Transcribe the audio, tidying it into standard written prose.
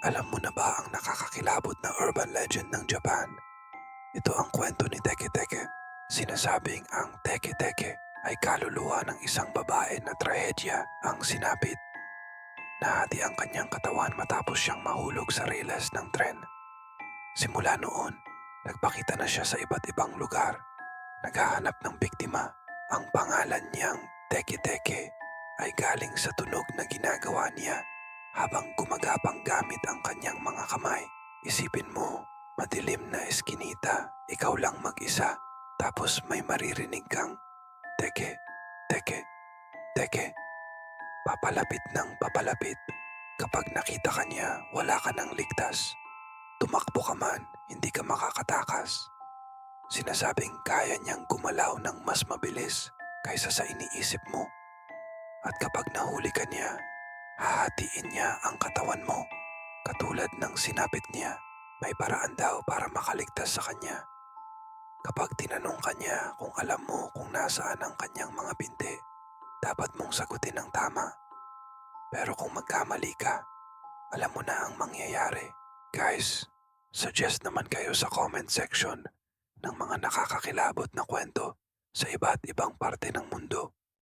Alam mo na ba ang nakakakilabot na urban legend ng Japan? Ito ang kwento ni Teke Teke. Sinasabing ang Teke Teke ay kaluluwa ng isang babae na trahedya ang sinapit. Nahati ang kanyang katawan matapos siyang mahulog sa relas ng tren. Simula noon, nagpakita na siya sa iba't ibang lugar. Naghahanap ng biktima. Ang pangalan niyang Teke Teke ay galing sa tunog na ginagawa niya habang gumagapang gamit ang kanyang mga kamay. Isipin mo, madilim na eskinita, ikaw lang mag-isa, tapos may maririnig kang teke, teke, teke, papalapit ng papalapit. Kapag nakita ka niya, wala ka nang ligtas. Tumakbo ka man, hindi ka makakatakas. Sinasabing kaya niyang gumalaw ng mas mabilis kaysa sa iniisip mo. At kapag nahuli ka niya, hahatiin niya ang katawan mo. Katulad ng sinapit niya, may paraan daw para makaligtas sa kanya. Kapag tinanong ka niya kung alam mo kung nasaan ang kanyang mga binti, dapat mong sagutin ng tama. Pero kung magkamali ka, alam mo na ang mangyayari. Guys, suggest naman kayo sa comment section ng mga nakakakilabot na kwento sa iba't ibang parte ng mundo.